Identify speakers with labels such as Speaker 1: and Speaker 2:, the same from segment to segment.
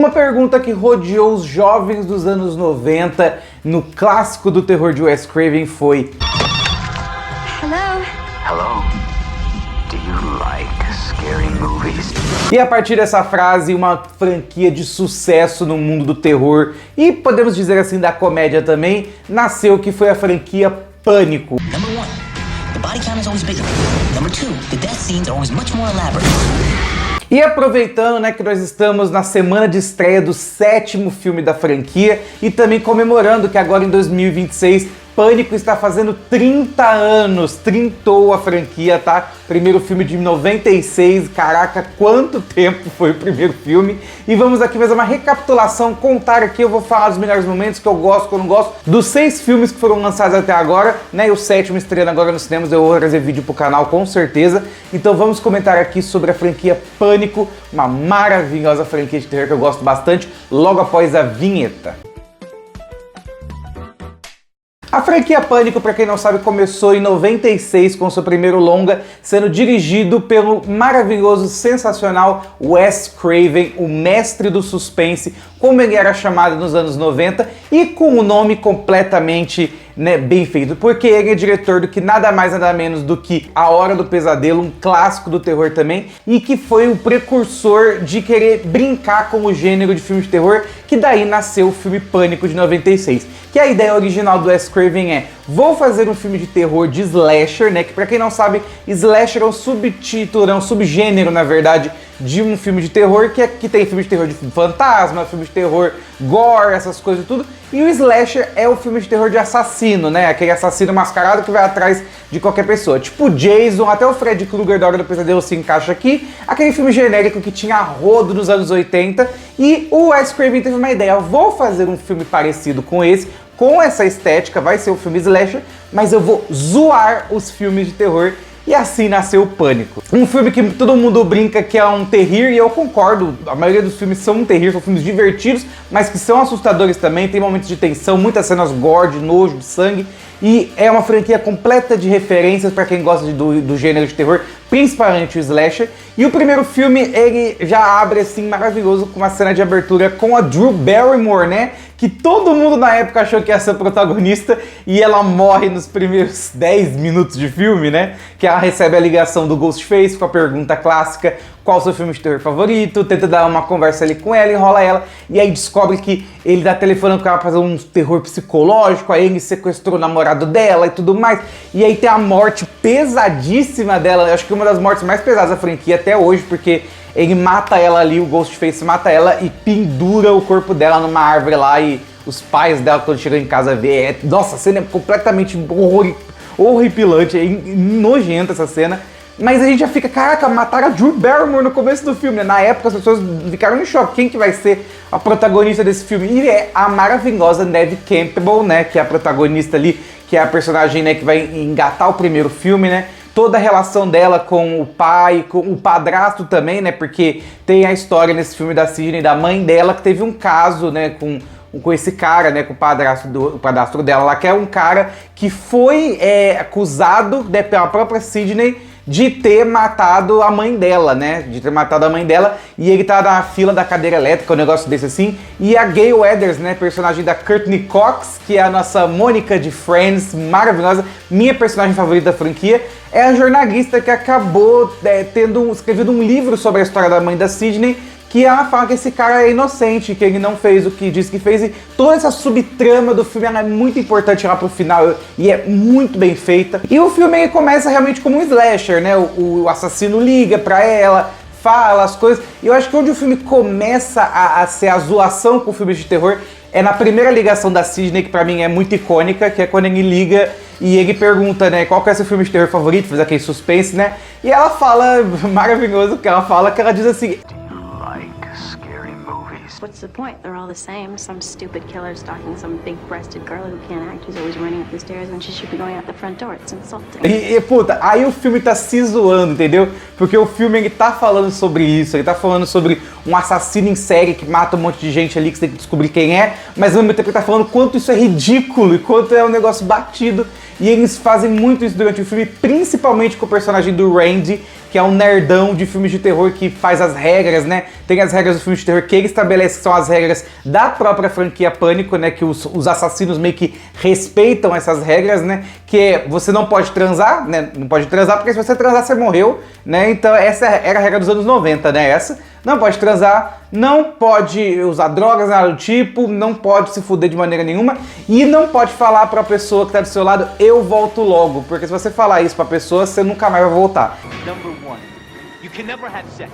Speaker 1: Uma pergunta que rodeou os jovens dos anos 90 no clássico do terror de Wes Craven foi:
Speaker 2: Hello?
Speaker 3: Hello? Do you like scary movies?
Speaker 1: E a partir dessa frase, uma franquia de sucesso no mundo do terror e podemos dizer assim da comédia também, nasceu, que foi a franquia Pânico.
Speaker 4: Number 1, the body count is always bigger. Number 2, the death scenes are always much more elaborate.
Speaker 1: E aproveitando, né, que nós estamos na semana de estreia do 7º filme da franquia e também comemorando que agora em 2026 Pânico está fazendo 30 anos, trintou a franquia, tá? Primeiro filme de 96, caraca, quanto tempo foi o primeiro filme. E vamos aqui fazer uma recapitulação, contar aqui, eu vou falar dos melhores momentos que eu gosto, que eu não gosto, dos 6 filmes que foram lançados até agora, né? E o 7º estreando agora nos cinemas, eu vou trazer vídeo pro canal com certeza. Então vamos comentar aqui sobre a franquia Pânico, uma maravilhosa franquia de terror que eu gosto bastante, logo após a vinheta. A franquia Pânico, para quem não sabe, começou em 96 com seu primeiro longa, sendo dirigido pelo maravilhoso, sensacional Wes Craven, o mestre do suspense, como ele era chamado nos anos 90, e com o nome completamente, né, bem feito, porque ele é diretor do que nada mais nada menos do que A Hora do Pesadelo, um clássico do terror também, e que foi o precursor de querer brincar com o gênero de filme de terror, que daí nasceu o filme Pânico de 96. Que a ideia original do Wes Craven é: vou fazer um filme de terror de slasher, né? Que pra quem não sabe, slasher é um subtítulo, é um subgênero, na verdade, de um filme de terror, que tem filme de terror de fantasma, filme de terror gore, essas coisas e tudo. E o slasher é o filme de terror de assassino, né? Aquele assassino mascarado que vai atrás de qualquer pessoa. Tipo Jason, até o Freddy Krueger da Hora do Pesadelo se encaixa aqui. Aquele filme genérico que tinha a rodo nos anos 80. E o Wes Craven teve uma ideia: vou fazer um filme parecido com esse, com essa estética, vai ser um filme slasher, mas eu vou zoar os filmes de terror. E assim nasceu o Pânico. Um filme que todo mundo brinca que é um terrir, e eu concordo, a maioria dos filmes são um terrir, são filmes divertidos, mas que são assustadores também, tem momentos de tensão, muitas cenas gore, de nojo, de sangue, e é uma franquia completa de referências para quem gosta do gênero de terror, principalmente o slasher. E o primeiro filme, ele já abre assim maravilhoso com uma cena de abertura com a Drew Barrymore, né? Que todo mundo na época achou que ia ser a protagonista, e ela morre nos primeiros 10 minutos de filme, né? Que ela recebe a ligação do Ghostface com a pergunta clássica: qual o seu filme de terror favorito? Tenta dar uma conversa ali com ela, enrola ela, e aí descobre que ele tá telefonando com ela pra fazer um terror psicológico, aí ele sequestrou o namorado dela e tudo mais. E aí tem a morte pesadíssima dela, acho que uma das mortes mais pesadas da franquia até hoje, porque ele mata ela ali, o Ghostface mata ela e pendura o corpo dela numa árvore lá, e os pais dela, quando chegam em casa, vê. Nossa, a cena é completamente horripilante, é nojenta essa cena. Mas a gente já fica: caraca, mataram a Drew Barrymore no começo do filme, né? Na época as pessoas ficaram em choque. Quem que vai ser a protagonista desse filme? E é a maravilhosa Neve Campbell, né? Que é a protagonista ali, que é a personagem, né, que vai engatar o primeiro filme, né? Toda a relação dela com o pai, com o padrasto também, né? Porque tem a história nesse filme da Sidney, da mãe dela, que teve um caso, né, com esse cara, né, com o padrasto dela lá, que é um cara que foi acusado, né, pela própria Sidney de ter matado a mãe dela, né? De ter matado a mãe dela, e ele tá na fila da cadeira elétrica, um negócio desse assim. E a Gayle Weathers, né? Personagem da Courtney Cox, que é a nossa Mônica de Friends, maravilhosa, minha personagem favorita da franquia, é a jornalista que acabou escrevendo um livro sobre a história da mãe da Sidney, que ela fala que esse cara é inocente, que ele não fez o que disse que fez, e toda essa subtrama do filme ela é muito importante lá pro final, e é muito bem feita. E o filme começa realmente como um slasher, né? O assassino liga pra ela, fala as coisas, e eu acho que onde o filme começa a ser a zoação com filmes de terror é na primeira ligação da Sidney, que pra mim é muito icônica, que é quando ele liga e ele pergunta, né, qual que é seu filme de terror favorito, faz aquele suspense, né? E ela fala, maravilhoso que ela fala, que ela diz assim:
Speaker 2: What's the point? They're all the same. Some stupid killer stalking some big-breasted girl who can't act, who's always running up the stairs when she should be going out the front door. It's insulting.
Speaker 1: Puta, aí o filme tá se zoando, entendeu? Porque o filme, ele tá falando sobre isso, ele tá falando sobre um assassino em série que mata um monte de gente ali, que você tem que descobrir quem é, mas ao mesmo tempo ele tá falando quanto isso é ridículo e quanto é um negócio batido. E eles fazem muito isso durante o filme, principalmente com o personagem do Randy, que é um nerdão de filmes de terror que faz as regras, né? Tem as regras do filme de terror que ele estabelece, que são as regras da própria franquia Pânico, né? Que os assassinos meio que respeitam essas regras, né? Que é, você não pode transar, né? Não pode transar porque se você transar você morreu, né? Então essa era a regra dos anos 90, né? Essa, não pode transar, não pode usar drogas, nada do tipo, não pode se fuder de maneira nenhuma e não pode falar pra pessoa que tá do seu lado, eu volto logo, porque se você falar isso pra pessoa, você nunca mais vai voltar.
Speaker 5: Number one, you can never have sex.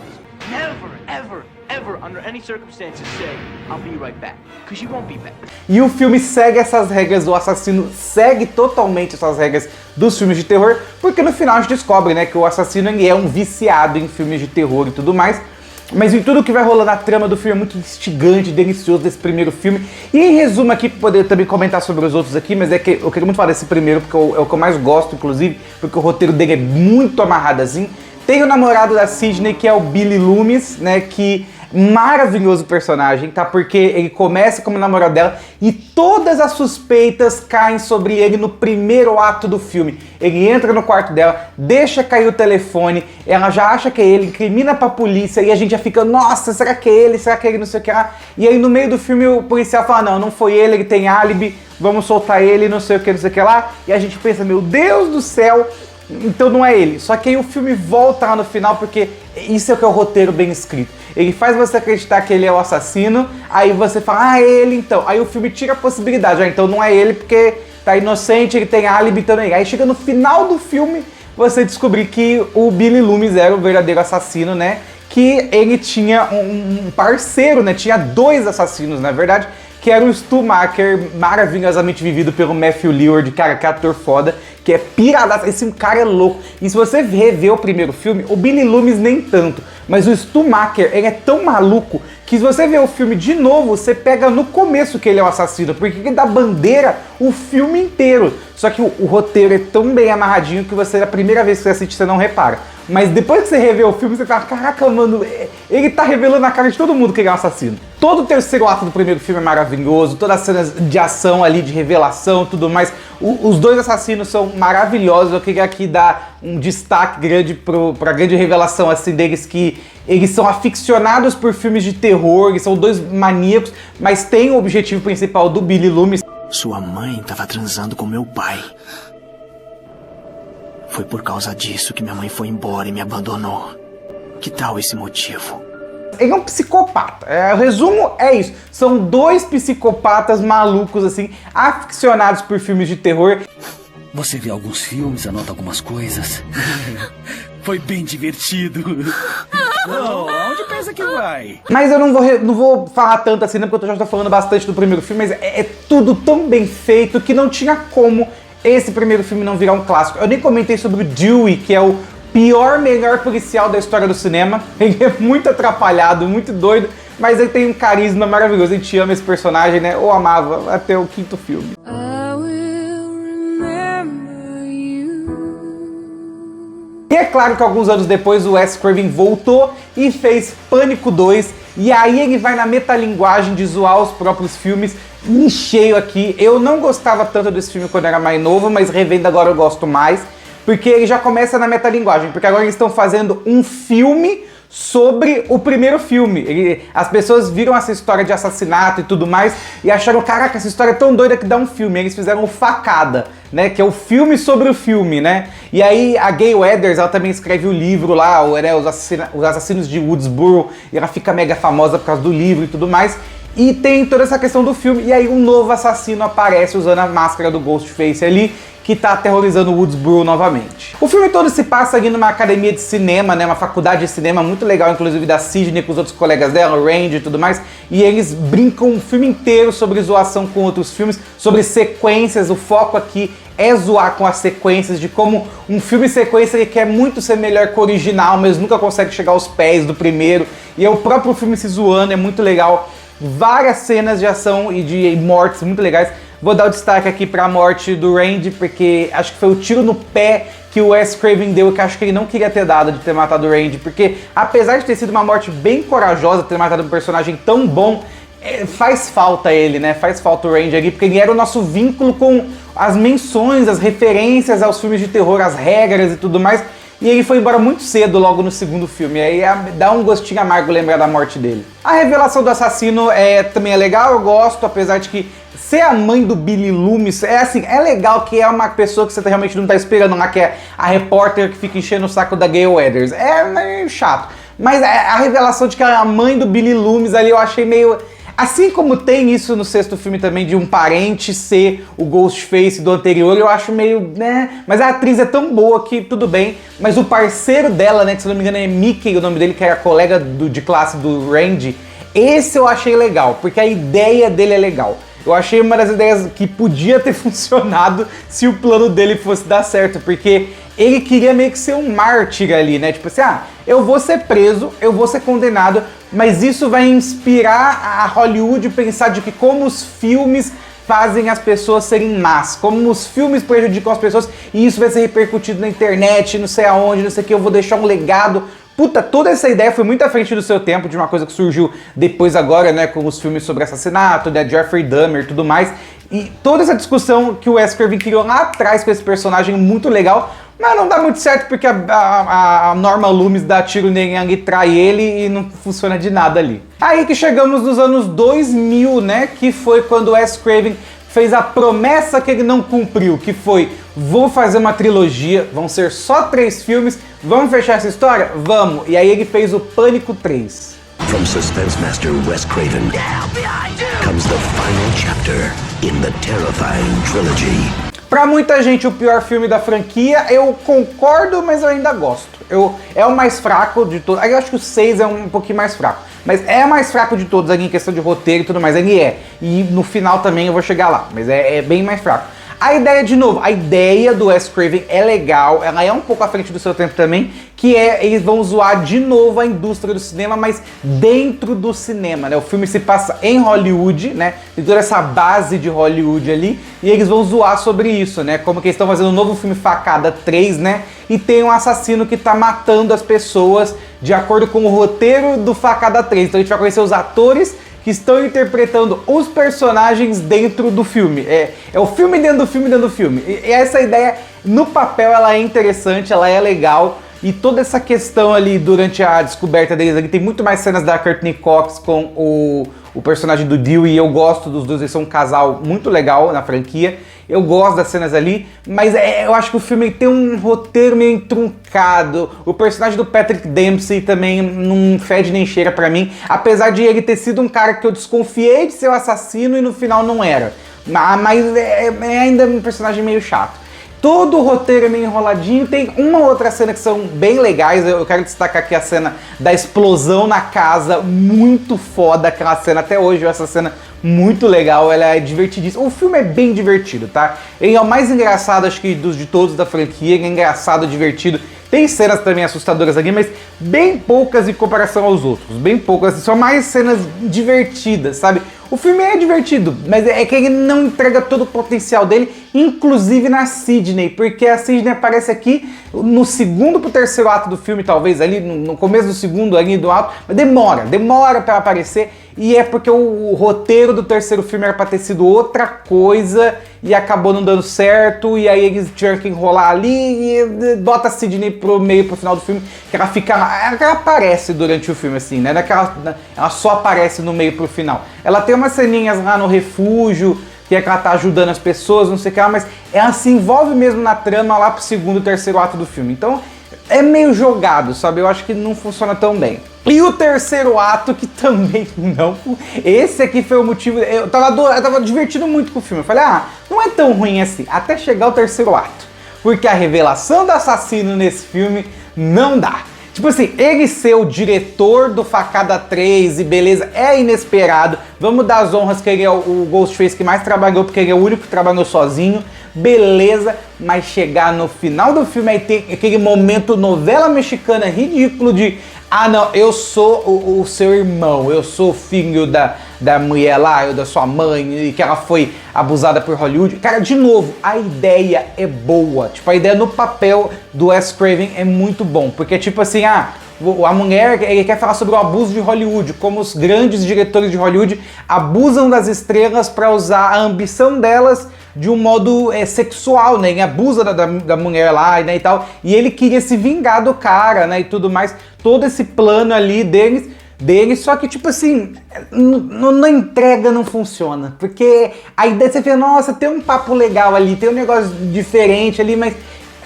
Speaker 5: Never, ever, ever, under any circumstances, say, I'll be right back. Because you won't be back.
Speaker 1: E o filme segue essas regras, o assassino segue totalmente essas regras dos filmes de terror, porque no final a gente descobre, né, que o assassino ele é um viciado em filmes de terror e tudo mais. Mas em tudo que vai rolando a trama do filme é muito instigante, delicioso desse primeiro filme. E em resumo aqui, pra poder também comentar sobre os outros aqui, mas é que eu queria muito falar desse primeiro, porque é o que eu mais gosto, inclusive, porque o roteiro dele é muito amarrado assim. Tem o namorado da Sidney, que é o Billy Loomis, né, que maravilhoso personagem, tá? Porque ele começa como namorado dela e todas as suspeitas caem sobre ele no primeiro ato do filme. Ele entra no quarto dela, deixa cair o telefone, ela já acha que é ele, incrimina pra polícia e a gente já fica, nossa, será que é ele? Será que é ele? Não sei o que lá. E aí no meio do filme o policial fala, não, não foi ele tem álibi, vamos soltar ele, não sei o que, não sei o que lá. E a gente pensa, meu Deus do céu, então não é ele. Só que aí o filme volta lá no final, porque isso é o que é o roteiro bem escrito. Ele faz você acreditar que ele é o assassino, aí você fala, ah, é ele então. Aí o filme tira a possibilidade, ah, então não é ele porque tá inocente, ele tem álibi, então não é ele. Aí chega no final do filme, você descobrir que o Billy Loomis era o verdadeiro assassino, né? Que ele tinha um parceiro, né? Tinha dois assassinos, na verdade, que era o Stu Macher, maravilhosamente vivido pelo Matthew Lillard, cara, que é ator foda, que é piradaço, esse cara é louco. E se você rever o primeiro filme, o Billy Loomis nem tanto, mas o Stu Macher, ele é tão maluco que se você ver o filme de novo, você pega no começo que ele é o assassino, porque ele dá bandeira o filme inteiro. Só que o roteiro é tão bem amarradinho que você, a primeira vez que você assiste, você não repara. Mas depois que você revê o filme, você fala, caraca, mano, ele tá revelando na cara de todo mundo que ele é um assassino. Todo o terceiro ato do primeiro filme é maravilhoso, todas as cenas de ação ali, de revelação, tudo mais. Os dois assassinos são maravilhosos, eu queria aqui dar um destaque grande pra grande revelação, assim, deles, que eles são aficionados por filmes de terror, eles são dois maníacos, mas tem o objetivo principal do Billy Loomis.
Speaker 6: Sua mãe estava transando com meu pai. Foi por causa disso que minha mãe foi embora e me abandonou. Que tal esse motivo?
Speaker 1: Ele é um psicopata. O resumo é isso. São dois psicopatas malucos, assim, aficionados por filmes de terror.
Speaker 7: Você vê alguns filmes, anota algumas coisas. Foi bem divertido. Não, aonde pensa que vai?
Speaker 1: Mas eu não vou falar tanto assim, né, porque eu já estou falando bastante do primeiro filme, mas é tudo tão bem feito que não tinha como esse primeiro filme não virar um clássico. Eu nem comentei sobre o Dewey, que é o melhor policial da história do cinema. Ele é muito atrapalhado, muito doido, mas ele tem um carisma maravilhoso. A gente ama esse personagem, né? Ou amava até o quinto filme. E é claro que alguns anos depois o Wes Craven voltou e fez Pânico 2, e aí ele vai na metalinguagem de zoar os próprios filmes em cheio aqui. Eu não gostava tanto desse filme quando era mais novo, mas revendo agora eu gosto mais, porque ele já começa na metalinguagem, porque agora eles estão fazendo um filme sobre o primeiro filme. As pessoas viram essa história de assassinato e tudo mais e acharam, caraca, essa história é tão doida que dá um filme. Eles fizeram o Facada, né, que é o filme sobre o filme, né? E aí a Gay Weathers, ela também escreve o livro lá, né, os Assassinos de Woodsboro, e ela fica mega famosa por causa do livro e tudo mais. E tem toda essa questão do filme, e aí um novo assassino aparece usando a máscara do Ghostface ali, que tá aterrorizando Woodsboro novamente. O filme todo se passa ali numa academia de cinema, né, uma faculdade de cinema muito legal, inclusive da Sidney com os outros colegas dela, o Randy e tudo mais, e eles brincam o filme inteiro sobre zoação com outros filmes, sobre sequências. O foco aqui é zoar com as sequências, de como um filme sequência ele quer muito ser melhor que o original, mas nunca consegue chegar aos pés do primeiro, e é o próprio filme se zoando, é muito legal. Várias cenas de ação e de mortes muito legais. Vou dar o destaque aqui pra morte do Randy, porque acho que foi o tiro no pé que o Wes Craven deu, que acho que ele não queria ter dado, de ter matado o Randy, porque apesar de ter sido uma morte bem corajosa, ter matado um personagem tão bom, faz falta ele, né? Faz falta o Randy ali, porque ele era o nosso vínculo com as menções, as referências aos filmes de terror, as regras e tudo mais. E ele foi embora muito cedo, logo no segundo filme. Aí dá um gostinho amargo lembrar da morte dele. A revelação do assassino também é legal, eu gosto, apesar de que ser a mãe do Billy Loomis é legal que é uma pessoa que você realmente não tá esperando lá, que é a repórter que fica enchendo o saco da Gale Weathers. É meio chato. Mas a revelação de que ela é a mãe do Billy Loomis ali eu achei meio... Assim como tem isso no sexto filme também, de um parente ser o Ghostface do anterior, eu acho meio, né? Mas a atriz é tão boa que tudo bem. Mas o parceiro dela, né, que se não me engano é Mickey, o nome dele, que era colega de classe do Randy, esse eu achei legal, porque a ideia dele é legal. Eu achei uma das ideias que podia ter funcionado se o plano dele fosse dar certo, porque ele queria meio que ser um mártir ali, né? Tipo assim, eu vou ser preso, eu vou ser condenado, mas isso vai inspirar a Hollywood pensar de que como os filmes fazem as pessoas serem más, como os filmes prejudicam as pessoas, e isso vai ser repercutido na internet, não sei aonde, não sei o que, eu vou deixar um legado. Puta, toda essa ideia foi muito à frente do seu tempo, de uma coisa que surgiu depois agora, né, com os filmes sobre assassinato, né, Jeffrey Dahmer e tudo mais. E toda essa discussão que o Wes Craven criou lá atrás com esse personagem muito legal, mas não dá muito certo porque a Norma Loomis dá tiro no Yang e trai ele e não funciona de nada ali. Aí que chegamos nos anos 2000, né, que foi quando o Wes Craven fez a promessa que ele não cumpriu, que foi: vou fazer uma trilogia, vão ser só 3 filmes, vamos fechar essa história? Vamos! E aí ele fez o Pânico 3.
Speaker 8: From suspense master Wes Craven comes the final chapter in the terrifying trilogy.
Speaker 1: Pra muita gente, o pior filme da franquia, eu concordo, mas eu ainda gosto. É o mais fraco de todos. Eu acho que o 6 é um pouquinho mais fraco. Mas é o mais fraco de todos ali em questão de roteiro e tudo mais. Ele é. E no final também eu vou chegar lá. Mas é bem mais fraco. A ideia, de novo, a ideia do Wes Craven é legal, ela é um pouco à frente do seu tempo também, que eles vão zoar de novo a indústria do cinema, mas dentro do cinema, né? O filme se passa em Hollywood, né? Tem toda essa base de Hollywood ali, e eles vão zoar sobre isso, né? Como que eles estão fazendo um novo filme Facada 3, né? E tem um assassino que tá matando as pessoas de acordo com o roteiro do Facada 3. Então a gente vai conhecer os atores que estão interpretando os personagens dentro do filme. É o filme dentro do filme dentro do filme. E essa ideia, no papel, ela é interessante, ela é legal. E toda essa questão ali, durante a descoberta deles, ali, tem muito mais cenas da Courtney Cox com o personagem do Dewey, e eu gosto dos dois, eles são um casal muito legal na franquia. Eu gosto das cenas ali, mas eu acho que o filme tem um roteiro meio truncado. O personagem do Patrick Dempsey também não fede nem cheira pra mim, apesar de ele ter sido um cara que eu desconfiei de ser o assassino e no final não era. Mas é ainda um personagem meio chato. Todo o roteiro é meio enroladinho, tem uma outra cena que são bem legais. Eu quero destacar aqui a cena da explosão na casa, muito foda aquela cena, até hoje essa cena muito legal, ela é divertidíssima. O filme é bem divertido, tá? Ele é o mais engraçado, acho que de todos da franquia, ele é engraçado, divertido. Tem cenas também assustadoras aqui, mas bem poucas em comparação aos outros, bem poucas, são mais cenas divertidas, sabe? O filme é divertido, mas é que ele não entrega todo o potencial dele, inclusive na Sidney, porque a Sidney aparece aqui no segundo pro terceiro ato do filme, talvez, ali no começo do segundo, ali do alto, mas demora pra aparecer, e é porque o roteiro do terceiro filme era pra ter sido outra coisa, e acabou não dando certo, e aí eles tiveram que enrolar ali, e bota a Sidney pro meio, pro final do filme, que ela fica, ela aparece durante o filme, assim, né, ela só aparece no meio pro final. Ela tem umas ceninhas lá no refúgio, que é que ela tá ajudando as pessoas, não sei o que lá, mas ela se envolve mesmo na trama lá pro segundo e terceiro ato do filme. Então é meio jogado, sabe? Eu acho que não funciona tão bem. E o terceiro ato, que também não... Esse aqui foi o motivo... Eu tava divertido muito com o filme. Eu falei, não é tão ruim assim, até chegar o terceiro ato. Porque a revelação do assassino nesse filme não dá. Tipo assim, ele ser o diretor do Facada 3 e beleza, é inesperado. Vamos dar as honras que ele é o Ghostface que mais trabalhou, porque ele é o único que trabalhou sozinho. Beleza, mas chegar no final do filme aí tem aquele momento novela mexicana ridículo de não, eu sou o seu irmão, eu sou filho da mulher lá, da sua mãe, e que ela foi abusada por Hollywood. Cara, de novo, a ideia é boa. Tipo, a ideia no papel do Wes Craven é muito bom, porque tipo assim, A mulher, ele quer falar sobre o abuso de Hollywood, como os grandes diretores de Hollywood abusam das estrelas para usar a ambição delas de um modo sexual, né? Ele abusa da mulher lá, né, e tal. E ele queria se vingar do cara, né, e tudo mais. Todo esse plano ali deles, só que, tipo assim, na entrega não funciona. Porque a ideia você vê, nossa, tem um papo legal ali, tem um negócio diferente ali, mas,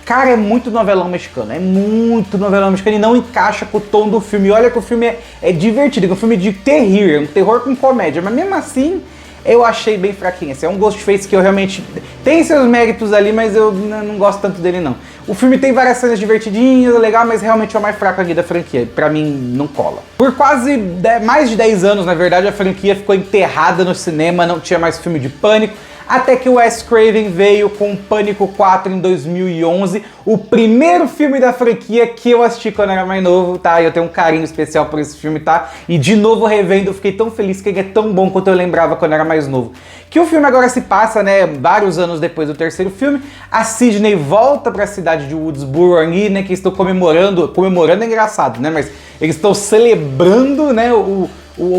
Speaker 1: cara, é muito novelão mexicano. É muito novelão mexicano e não encaixa com o tom do filme. E olha que o filme é divertido, é um filme de terror, é um terror com comédia, mas mesmo assim, eu achei bem fraquinho. Esse é um Ghostface que eu realmente... Tem seus méritos ali, mas eu não gosto tanto dele, não. O filme tem várias cenas divertidinhas, legal, mas realmente é o mais fraco ali da franquia. Pra mim, não cola. Por quase mais de 10 anos, na verdade, a franquia ficou enterrada no cinema, não tinha mais filme de Pânico. Até que o Wes Craven veio com Pânico 4 em 2011, o primeiro filme da franquia que eu assisti quando era mais novo, tá? Eu tenho um carinho especial por esse filme, tá? E de novo revendo, eu fiquei tão feliz que ele é tão bom quanto eu lembrava quando era mais novo. Que o filme agora se passa, né, vários anos depois do terceiro filme, a Sidney volta para a cidade de Woodsboro ali, né, que estão comemorando é engraçado, né, mas eles estão celebrando, né, o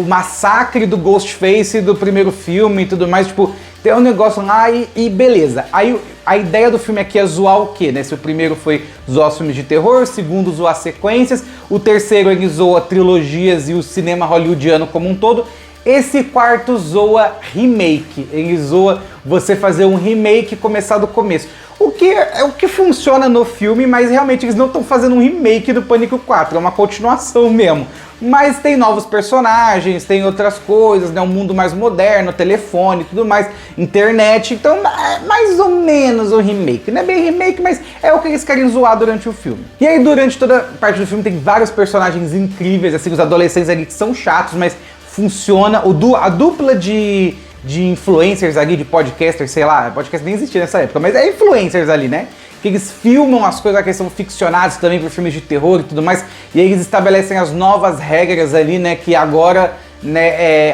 Speaker 1: massacre do Ghostface do primeiro filme e tudo mais, tipo, tem um negócio lá e beleza. Aí a ideia do filme aqui é zoar o quê, né? Se o primeiro foi zoar os filmes de terror, o segundo zoar sequências, o terceiro ele zoa trilogias e o cinema hollywoodiano como um todo. Esse quarto zoa remake, ele zoa você fazer um remake e começar do começo. O que funciona no filme, mas realmente eles não estão fazendo um remake do Pânico 4, é uma continuação mesmo. Mas tem novos personagens, tem outras coisas, né? Um mundo mais moderno, telefone e tudo mais, internet, então é mais ou menos um remake. Não é bem remake, mas é o que eles querem zoar durante o filme. E aí durante toda a parte do filme tem vários personagens incríveis, assim, os adolescentes ali que são chatos, mas funciona. A dupla de influencers ali, de podcasters, sei lá, podcast nem existia nessa época, mas é influencers ali, né? Que eles filmam as coisas que são ficcionadas também por filmes de terror e tudo mais, e aí eles estabelecem as novas regras ali, né, que agora, né,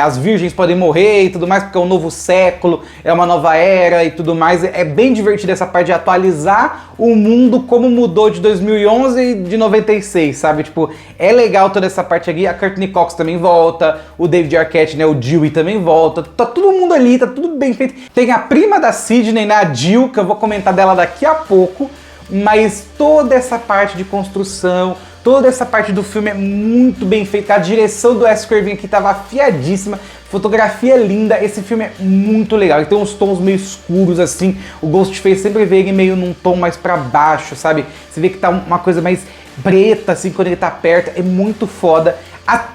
Speaker 1: as virgens podem morrer e tudo mais, porque é um novo século, é uma nova era e tudo mais. É bem divertido essa parte de atualizar o mundo como mudou de 2011 e de 96, sabe? Tipo, é legal toda essa parte aqui. A Courtney Cox também volta, o David Arquette, né, o Dewey também volta. Tá todo mundo ali, tá tudo bem feito. Tem a prima da Sidney, né, a Jill, que eu vou comentar dela daqui a pouco, mas toda essa parte de construção, toda essa parte do filme é muito bem feita. A direção do Wes Craven aqui estava afiadíssima, fotografia linda. Esse filme é muito legal. Ele tem uns tons meio escuros assim. O Ghostface sempre vê ele meio num tom mais pra baixo, sabe? Você vê que tá uma coisa mais preta assim quando ele tá perto. É muito foda.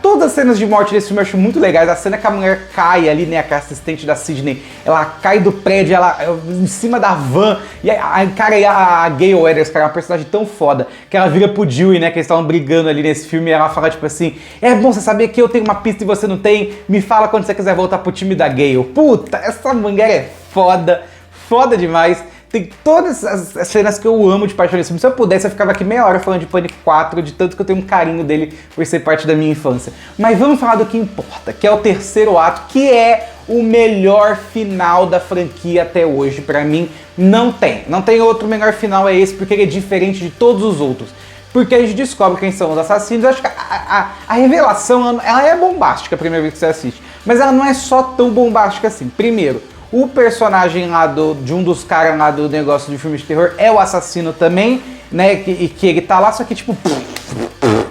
Speaker 1: Todas as cenas de morte desse filme eu acho muito legais. A cena que a mulher cai ali, né, que a assistente da Sidney, ela cai do prédio, ela em cima da van, e a Gale Weathers, cara, é uma personagem tão foda, que ela vira pro Dewey, né, que eles estavam brigando ali nesse filme, e ela fala tipo assim, é bom você saber que eu tenho uma pista e você não tem, me fala quando você quiser voltar pro time da Gale. Puta, essa mulher é foda, foda demais. Tem todas as cenas que eu amo de parte desse filme. Se eu pudesse, eu ficava aqui meia hora falando de Pânico 4, de tanto que eu tenho um carinho dele por ser parte da minha infância. Mas vamos falar do que importa, que é o terceiro ato, que é o melhor final da franquia até hoje. Pra mim, não tem outro melhor final, é esse, porque ele é diferente de todos os outros. Porque a gente descobre quem são os assassinos. Eu acho que a revelação, ela é bombástica a primeira vez que você assiste. Mas ela não é só tão bombástica assim. Primeiro, o personagem lá de um dos caras lá do negócio de filme de terror é o assassino também, né? Que ele tá lá, só que tipo,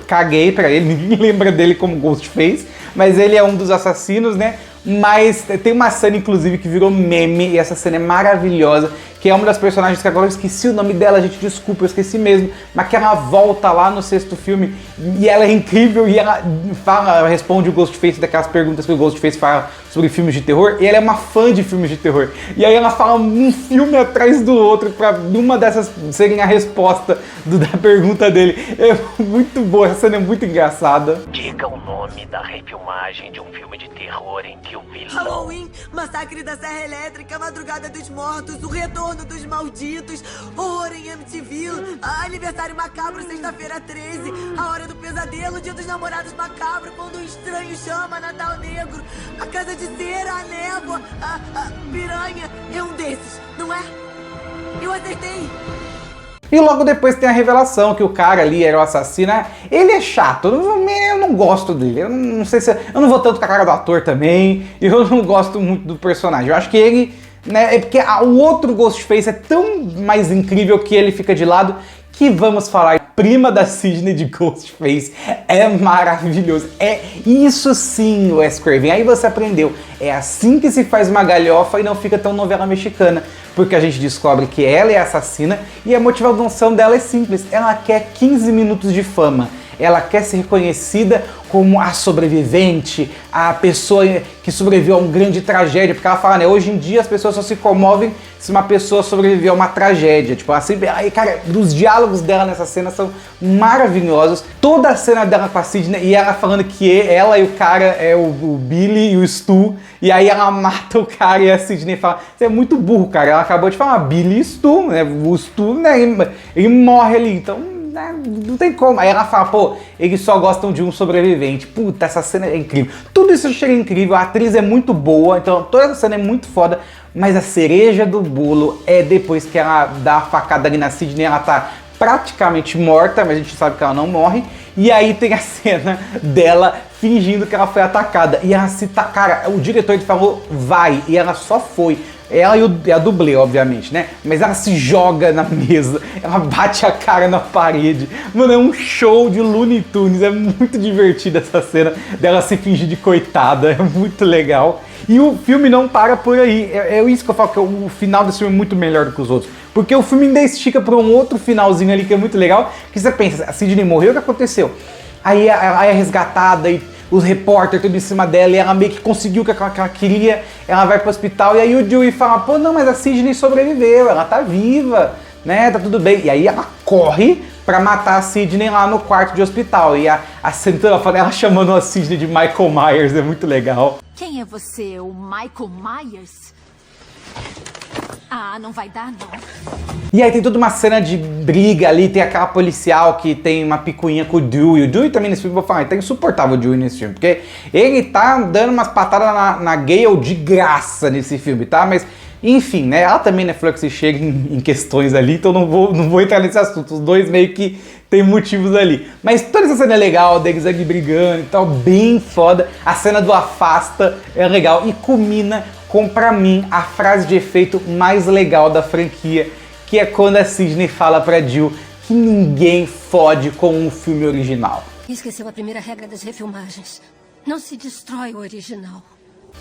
Speaker 1: caguei pra ele, ninguém lembra dele como Ghostface, mas ele é um dos assassinos, né? Mas tem uma cena, inclusive, que virou meme, e essa cena é maravilhosa, que é uma das personagens que agora eu esqueci o nome dela, gente, desculpa, eu esqueci mesmo, mas que ela volta lá no sexto filme, e ela é incrível, e ela responde o Ghostface daquelas perguntas que o Ghostface fala sobre filmes de terror, e ela é uma fã de filmes de terror, e aí ela fala um filme atrás do outro, pra uma dessas serem a resposta da pergunta dele. É muito boa, essa cena é muito engraçada.
Speaker 8: Diga o nome da refilmagem de um filme de terror em que o vilão...
Speaker 9: Halloween, Massacre da Serra Elétrica, Madrugada dos Mortos, O Retorno dos Malditos, Horror em Amityville, Aniversário Macabro, Sexta-feira 13, A Hora do Pesadelo, Dia dos Namorados Macabro, Quando o Estranho Chama, Natal Negro, A Casa de Cera, A Névoa, a Piranha. É um desses, não é? Eu acertei!
Speaker 1: E logo depois tem a revelação que o cara ali era o assassino. Ele é chato, eu não gosto dele. Eu não sei se... Eu não vou tanto com a cara do ator também. Eu não gosto muito do personagem. Eu acho que ele... né, é porque o outro Ghostface é tão mais incrível que ele fica de lado, que vamos falar, prima da Sidney de Ghostface, é maravilhoso. É isso sim, Wes Craven. Aí você aprendeu. É assim que se faz uma galhofa e não fica tão novela mexicana. Porque a gente descobre que ela é assassina e a motivação dela é simples. Ela quer 15 minutos de fama. Ela quer ser reconhecida como a sobrevivente, a pessoa que sobreviveu a uma grande tragédia. Porque ela fala, né, hoje em dia as pessoas só se comovem se uma pessoa sobreviveu a uma tragédia. Tipo, assim, aí, cara, os diálogos dela nessa cena são maravilhosos. Toda a cena dela com a Sidney e ela falando que ela e o cara é o Billy e o Stu. E aí ela mata o cara e a Sidney fala, você é muito burro, cara. Ela acabou de falar Billy e Stu, né? O Stu, né, ele morre ali, então... não tem como. Aí ela fala, pô, eles só gostam de um sobrevivente. Puta, essa cena é incrível. Tudo isso chega incrível, a atriz é muito boa, então toda essa cena é muito foda. Mas a cereja do bolo é depois que ela dá a facada ali na Sidney, ela tá praticamente morta, mas a gente sabe que ela não morre. E aí tem a cena dela fingindo que ela foi atacada. E ela se tá, cara, o diretor falou, vai, e ela só foi. Ela e a dublê, obviamente, né? Mas ela se joga na mesa, ela bate a cara na parede. Mano, é um show de Looney Tunes, é muito divertida essa cena dela se fingir de coitada, é muito legal. E o filme não para por aí, é isso que eu falo, que o final desse filme é muito melhor do que os outros. Porque o filme ainda estica para um outro finalzinho ali que é muito legal, que você pensa, a Sidney morreu, o que aconteceu? Aí ela é resgatada e os repórteres tudo em cima dela, e ela meio que conseguiu o que ela queria, ela vai pro hospital, e aí o Dewey fala, pô, não, mas a Sidney sobreviveu, ela tá viva, né, tá tudo bem. E aí ela corre pra matar a Sidney lá no quarto de hospital, e a Santana, ela chamando a Sidney de Michael Myers, é muito legal.
Speaker 10: Quem é você, o Michael Myers? Ah, não vai dar, não.
Speaker 1: E aí tem toda uma cena de briga ali, tem aquela policial que tem uma picuinha com o Dewey. O Dewey também nesse filme, vou falar, tá insuportável o Dewey nesse filme, porque ele tá dando umas patadas na Gale de graça nesse filme, tá? Mas, enfim, né, ela também, né, falou que se chega em questões ali, então não vou entrar nesse assunto. Os dois meio que tem motivos ali. Mas toda essa cena é legal, deles ali brigando e tal, bem foda. A cena do afasta é legal e culmina com, pra mim, a frase de efeito mais legal da franquia, que é quando a Sidney fala pra Jill que ninguém fode com um filme original.
Speaker 10: Esqueceu a primeira regra das refilmagens. Não se destrói o original.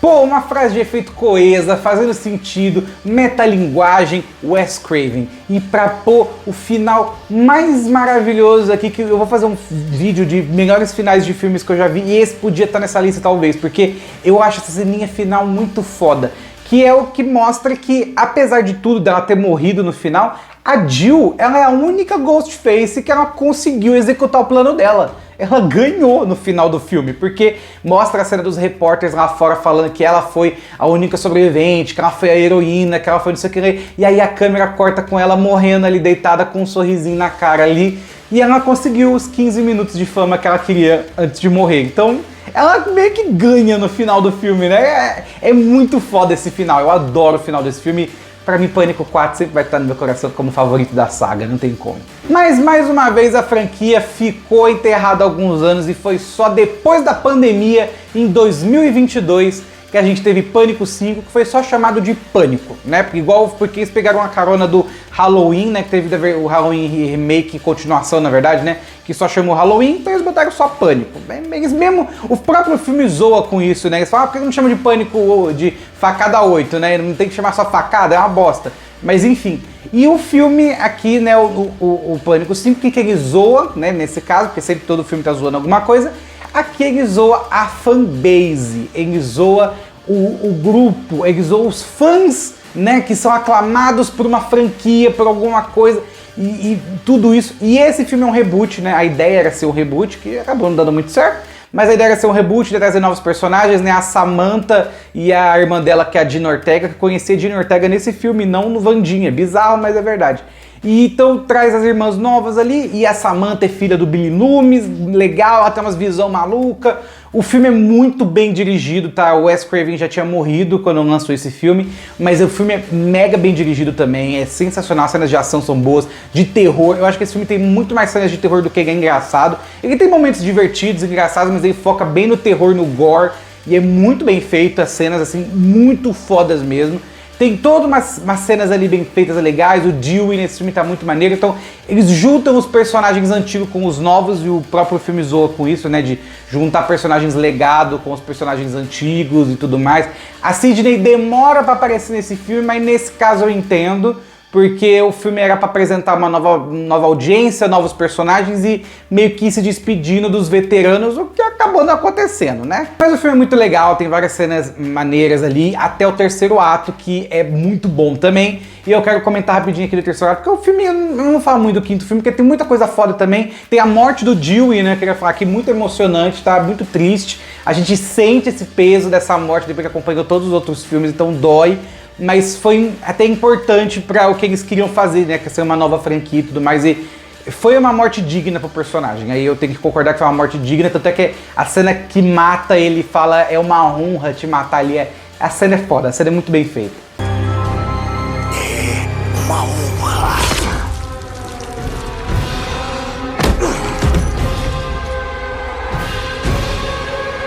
Speaker 1: Pô, uma frase de efeito coesa, fazendo sentido, metalinguagem, Wes Craven. E pra pôr o final mais maravilhoso aqui, que eu vou fazer um vídeo de melhores finais de filmes que eu já vi, e esse podia estar nessa lista talvez, porque eu acho essa ceninha final muito foda. Que é o que mostra que, apesar de tudo, dela ter morrido no final, a Jill, ela é a única Ghostface que ela conseguiu executar o plano dela. Ela ganhou no final do filme, porque mostra a cena dos repórteres lá fora falando que ela foi a única sobrevivente, que ela foi a heroína, que ela foi não sei o que, e aí a câmera corta com ela morrendo ali, deitada com um sorrisinho na cara ali, e ela conseguiu os 15 minutos de fama que ela queria antes de morrer. Então, ela meio que ganha no final do filme, né? É muito foda esse final, eu adoro o final desse filme. Pra mim, Pânico 4 sempre vai estar no meu coração como favorito da saga, não tem como. Mas, mais uma vez, a franquia ficou enterrada há alguns anos e foi só depois da pandemia, em 2022, que a gente teve Pânico 5, que foi só chamado de Pânico, né? Porque eles pegaram a carona do Halloween, né? Que teve o Halloween remake, continuação, na verdade, né? Que só chamou Halloween, então eles botaram só Pânico. Eles mesmo, o próprio filme zoa com isso, né? Eles falam, por que não chama de Pânico de Facada 8, né? Não tem que chamar só Facada, é uma bosta. Mas enfim. E o filme aqui, né? O Pânico 5, que ele zoa, né? Nesse caso, porque sempre todo filme tá zoando alguma coisa. Aqui ele zoa a fanbase, ele zoa o grupo, ele zoa os fãs, né, que são aclamados por uma franquia, por alguma coisa, e tudo isso. E esse filme é um reboot, né, a ideia era ser um reboot, que acabou não dando muito certo, mas a ideia era ser um reboot, de trazer novos personagens, né, a Samantha e a irmã dela, que é a Gina Ortega, que conhecia a Gina Ortega nesse filme, não no Wandinha, bizarro, mas é verdade. E então traz as irmãs novas ali, e a Samantha é filha do Billy Loomis, legal, ela tem umas visão maluca. O filme é muito bem dirigido, tá? O Wes Craven já tinha morrido quando lançou esse filme, mas o filme é mega bem dirigido também, é sensacional, as cenas de ação são boas, de terror. Eu acho que esse filme tem muito mais cenas de terror do que é engraçado. Ele tem momentos divertidos, engraçados, mas ele foca bem no terror, no gore, e é muito bem feito, as cenas assim, muito fodas mesmo. Tem todas umas cenas ali bem feitas, legais, o Dewey nesse filme tá muito maneiro, então eles juntam os personagens antigos com os novos, e o próprio filme zoa com isso, né, de juntar personagens legado com os personagens antigos e tudo mais. A Sidney demora pra aparecer nesse filme, mas nesse caso eu entendo, porque o filme era pra apresentar uma nova audiência, novos personagens e meio que se despedindo dos veteranos, o que acabou não acontecendo, né? Mas o filme é muito legal, tem várias cenas maneiras ali, até o terceiro ato, que é muito bom também. E eu quero comentar rapidinho aqui do terceiro ato, porque o filme, eu não falo muito do quinto filme, porque tem muita coisa foda também. Tem a morte do Dewey, né, eu queria falar aqui, muito emocionante, tá? Muito triste. A gente sente esse peso dessa morte depois que acompanhou todos os outros filmes, então dói. Mas foi até importante para o que eles queriam fazer, né? Que é ser uma nova franquia e tudo mais. E foi uma morte digna pro personagem. Aí eu tenho que concordar que foi uma morte digna. Tanto é que a cena que mata ele fala, é uma honra te matar ali. A cena é foda, a cena é muito bem feita.
Speaker 8: É uma honra.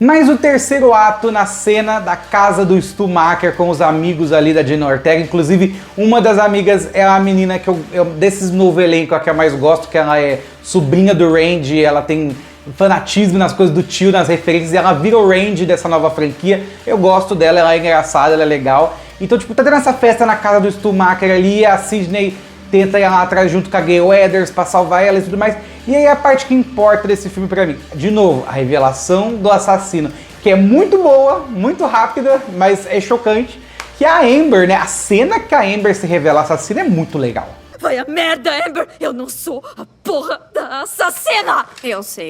Speaker 1: Mas o terceiro ato, na cena da casa do Stumacher com os amigos ali da Jenna Ortega, inclusive uma das amigas é a menina que eu desses novo elenco a que eu mais gosto, que ela é sobrinha do Randy, ela tem fanatismo nas coisas do tio, nas referências, e ela vira o Randy dessa nova franquia. Eu gosto dela, ela é engraçada, ela é legal. Então, tipo, tá tendo essa festa na casa do Stumacher ali, e a Sidney tenta ir lá atrás junto com a Gay Weathers pra salvar ela e tudo mais. E aí a parte que importa desse filme pra mim, de novo, a revelação do assassino, que é muito boa, muito rápida, mas é chocante, que a Amber, né, a cena que a Amber se revela assassina é muito legal.
Speaker 11: Vai a merda, Amber! Eu não sou a porra da assassina! Eu sei.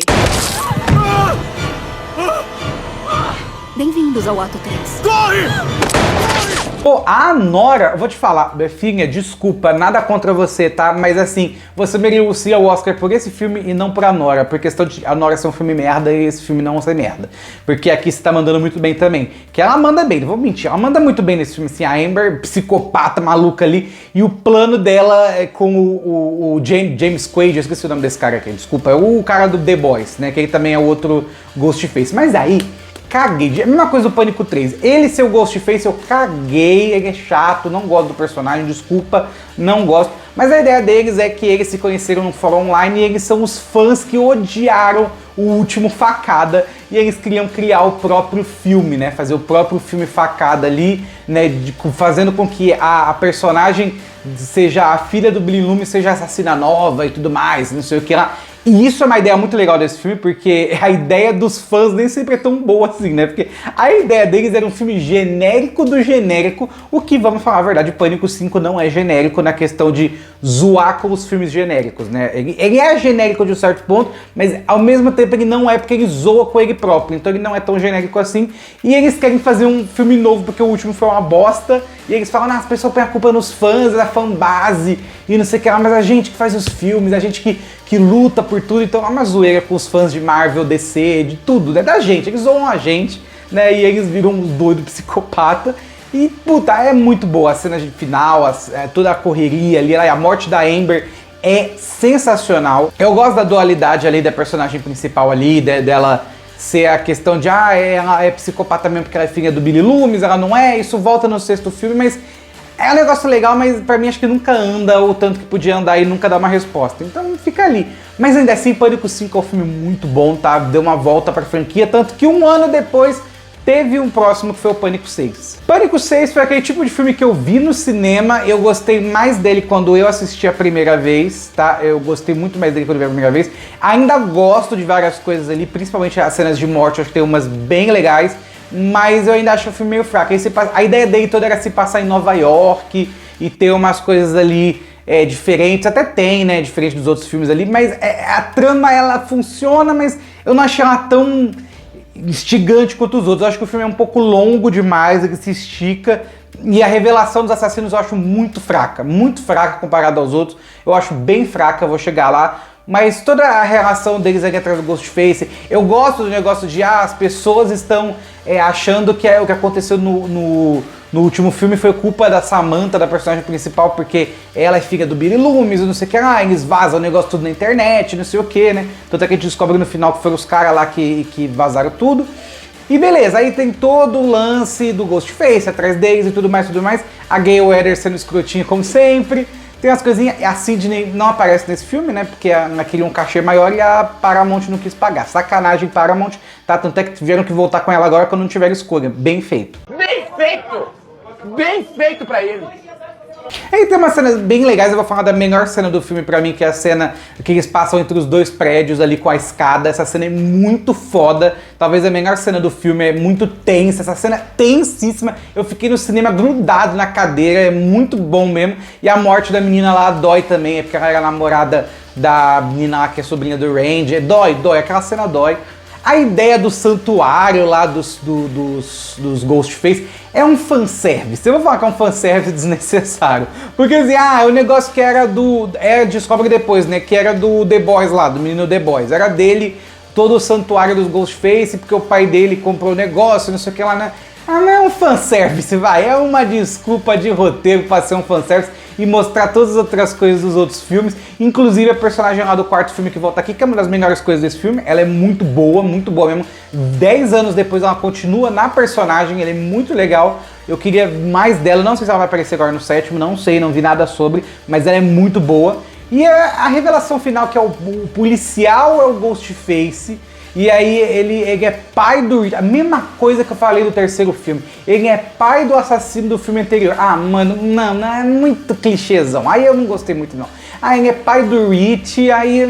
Speaker 11: Bem-vindos ao ato 3.
Speaker 8: Corre!
Speaker 1: Pô, a Nora, eu vou te falar, filha, desculpa, nada contra você, tá? Mas assim, você merecia o Oscar por esse filme e não por a Nora, por questão de a Nora ser um filme merda e esse filme não ser merda. Porque aqui você tá mandando muito bem também. Que ela manda bem, não vou mentir, ela manda muito bem nesse filme, assim, a Amber, psicopata, maluca ali, e o plano dela é com o James Quaid, eu esqueci o nome desse cara aqui, desculpa, é o cara do The Boys, né? Que ele também é o outro Ghostface. Mas aí, caguei. A mesma coisa do Pânico 3. Ele ser o Ghostface, eu caguei. Ele é chato, não gosto do personagem, desculpa, não gosto. Mas a ideia deles é que eles se conheceram no fórum online e eles são os fãs que odiaram o último Facada. E eles queriam criar o próprio filme, né? Fazer o próprio filme Facada ali, né? Fazendo com que a personagem seja a filha do Billy Loomis, seja assassina nova e tudo mais, não sei o que lá. E isso é uma ideia muito legal desse filme, porque a ideia dos fãs nem sempre é tão boa assim, né? Porque a ideia deles era um filme genérico do genérico, o que, vamos falar a verdade, o Pânico 5 não é genérico na questão de zoar com os filmes genéricos, né? Ele é genérico de um certo ponto, mas ao mesmo tempo ele não é, porque ele zoa com ele próprio, então ele não é tão genérico assim. E eles querem fazer um filme novo, porque o último foi uma bosta, e eles falam, as pessoas põem a culpa nos fãs, da fanbase, e não sei o que lá, mas a gente que faz os filmes, a gente que luta por tudo, então é uma zoeira com os fãs de Marvel, DC, de tudo, né? Da gente, eles zoam a gente, né? E eles viram um doido psicopata. E, puta, é muito boa a cena de final, toda a correria ali, a morte da Amber é sensacional. Eu gosto da dualidade ali da personagem principal ali, dela ser a questão de, ela é psicopata mesmo porque ela é filha do Billy Loomis, ela não é, isso volta no sexto filme, mas é um negócio legal, mas pra mim acho que nunca anda o tanto que podia andar e nunca dá uma resposta. Então fica ali. Mas ainda assim, Pânico 5 é um filme muito bom, tá? Deu uma volta pra franquia, tanto que um ano depois teve um próximo que foi o Pânico 6. Pânico 6 foi aquele tipo de filme que eu vi no cinema, eu gostei mais dele quando eu assisti a primeira vez, tá? Eu gostei muito mais dele quando eu vi a primeira vez. Ainda gosto de várias coisas ali, principalmente as cenas de morte, acho que tem umas bem legais. Mas eu ainda acho o filme meio fraco. A ideia dele toda era se passar em Nova York e ter umas coisas ali diferentes. Até tem, né? Diferente dos outros filmes ali. Mas a trama, ela funciona, mas eu não achei ela tão instigante quanto os outros. Eu acho que o filme é um pouco longo demais, ele se estica. E a revelação dos assassinos eu acho muito fraca comparada aos outros. Eu acho bem fraca, eu vou chegar lá. Mas toda a relação deles ali atrás do Ghostface, eu gosto do negócio de as pessoas estão achando que o que aconteceu no último filme foi culpa da Samantha, da personagem principal, porque ela é filha do Billy Loomis, não sei o que lá, eles vazam o negócio tudo na internet, não sei o que, né? Tanto é que a gente descobre no final que foram os caras lá que vazaram tudo. E beleza, aí tem todo o lance do Ghostface atrás deles e tudo mais. A Gale Weathers sendo escrotinha como sempre. Tem umas coisinhas, a Sidney não aparece nesse filme, né? Porque ela queria um cachê maior e a Paramount não quis pagar. Sacanagem, Paramount, tá? Tanto é que tiveram que voltar com ela agora quando não tiver escolha. Bem feito.
Speaker 5: Bem feito! Bem feito pra ele!
Speaker 1: Aí tem umas cenas bem legais, eu vou falar da melhor cena do filme pra mim, que é a cena que eles passam entre os dois prédios ali com a escada. Essa cena é muito foda, talvez a melhor cena do filme, é muito tensa, essa cena é tensíssima. Eu fiquei no cinema grudado na cadeira, é muito bom mesmo. E a morte da menina lá dói também, é porque ela era namorada da menina lá que é sobrinha do Randy. Dói, aquela cena dói. A ideia do santuário lá dos Ghostface é um fanservice. Eu vou falar que é um fanservice desnecessário. Porque assim, o negócio que era descobre depois, né? Que era do The Boys lá, do menino The Boys. Era dele todo o santuário dos Ghostface, porque o pai dele comprou o negócio, não sei o que lá, né? Não é um fanservice, vai. É uma desculpa de roteiro pra ser um fanservice e mostrar todas as outras coisas dos outros filmes. Inclusive a personagem lá do quarto filme que volta aqui, que é uma das melhores coisas desse filme. Ela é muito boa mesmo. 10 anos depois ela continua na personagem, ela é muito legal. Eu queria mais dela, não sei se ela vai aparecer agora no sétimo, não sei, não vi nada sobre, mas ela é muito boa. E a revelação final, que é o policial é o Ghostface. E aí ele é pai do... A mesma coisa que eu falei do terceiro filme. Ele é pai do assassino do filme anterior. Ah, mano, não é muito clichêzão. Aí eu não gostei muito, não. Ah, ele é pai do Rich, aí...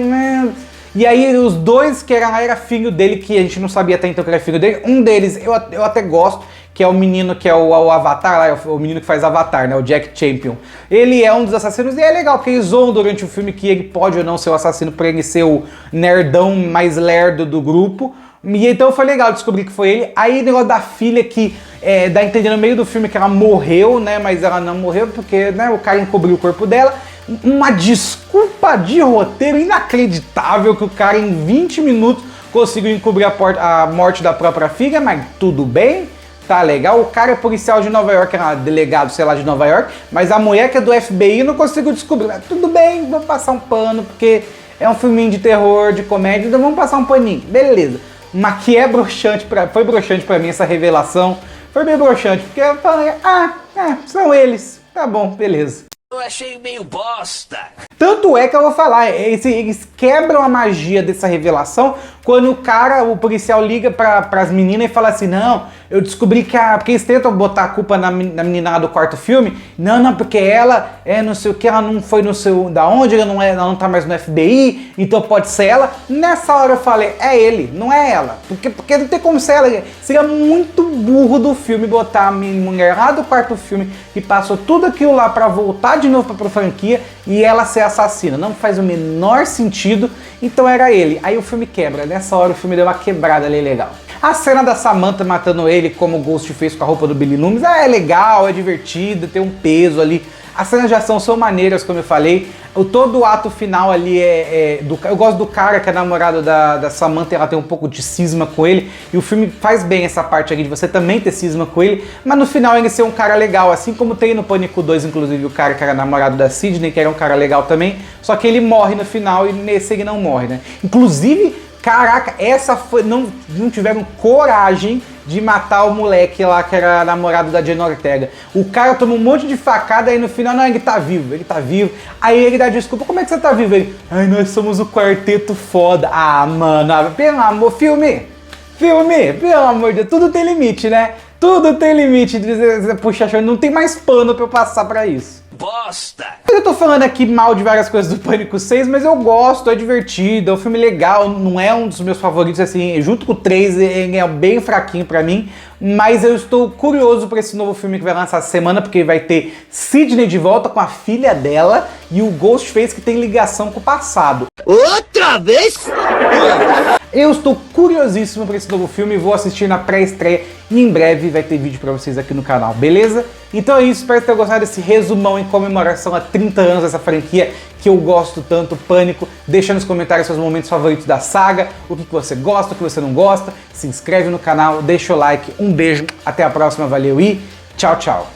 Speaker 1: E aí os dois que era filho dele, que a gente não sabia até então que era filho dele. Um deles eu até gosto, que é o menino que é o Avatar, lá, o menino que faz Avatar, né, o Jack Champion. Ele é um dos assassinos e é legal, porque eles zoam durante o filme que ele pode ou não ser o assassino, por ele ser o nerdão mais lerdo do grupo. E então foi legal descobrir que foi ele. Aí o negócio da filha que dá a entender no meio do filme que ela morreu, né, mas ela não morreu porque, né, o cara encobriu o corpo dela. Uma desculpa de roteiro inacreditável que o cara em 20 minutos conseguiu encobrir a morte da própria filha, mas tudo bem. Tá legal, o cara é policial de Nova York, era delegado, sei lá, de Nova York, mas a mulher que é do FBI não conseguiu descobrir. Mas tudo bem, vamos passar um pano, porque é um filminho de terror, de comédia, então vamos passar um paninho, beleza. Mas que é broxante, foi broxante pra mim essa revelação, foi bem broxante, porque eu falei, são eles, tá bom, beleza.
Speaker 8: Eu achei meio bosta.
Speaker 1: Tanto é que eu vou falar, eles quebram a magia dessa revelação quando o policial liga pras meninas e fala assim, não, eu descobri que porque eles tentam botar a culpa na menina do quarto filme, não, porque ela não sei o que, ela não foi no seu, da onde, ela não tá mais no FBI, então pode ser ela. Nessa hora eu falei, é ele, não é ela, porque não tem como ser ela, seria muito burro do filme botar a mulher lá do quarto filme que passou tudo aquilo lá pra voltar de novo pra franquia e ela ser assassina, não faz o menor sentido, então era ele. Aí o filme quebra, nessa hora o filme deu uma quebrada ali legal. A cena da Samantha matando ele como o Ghostface com a roupa do Billy Loomis é legal, é divertida, tem um peso ali. As cenas de ação são maneiras, como eu falei. Todo o ato final ali eu gosto do cara que é namorado da Samantha, ela tem um pouco de cisma com ele. E o filme faz bem essa parte aqui de você também ter cisma com ele. Mas no final ele ser um cara legal, assim como tem no Pânico 2, inclusive, o cara que era namorado da Sidney, que era um cara legal também. Só que ele morre no final e nesse ele não morre, né? Inclusive, caraca, essa foi... Não tiveram coragem de matar o moleque lá que era namorado da Jenna Ortega. O cara toma um monte de facada e no final, não, ele tá vivo. Aí ele dá desculpa, como é que você tá vivo? Ele, nós somos o quarteto foda. Ah, mano, pelo amor, filme, pelo amor de Deus, tudo tem limite, né? Tudo tem limite. Puxa, não tem mais pano pra eu passar pra isso.
Speaker 8: Bosta!
Speaker 1: Eu tô falando aqui mal de várias coisas do Pânico 6, mas eu gosto, é divertido, é um filme legal, não é um dos meus favoritos, assim, junto com o 3, ele é bem fraquinho pra mim, mas eu estou curioso pra esse novo filme que vai lançar essa semana, porque vai ter Sidney de volta com a filha dela e o Ghostface que tem ligação com o passado.
Speaker 8: Outra vez?
Speaker 1: Eu estou curiosíssimo pra esse novo filme, vou assistir na pré-estreia e em breve vai ter vídeo pra vocês aqui no canal, beleza? Então é isso, espero que tenham gostado desse resumão em comemoração a 30 anos dessa franquia que eu gosto tanto, Pânico. Deixa nos comentários seus momentos favoritos da saga, o que você gosta, o que você não gosta. Se inscreve no canal, deixa o like, um beijo, até a próxima, valeu e tchau, tchau!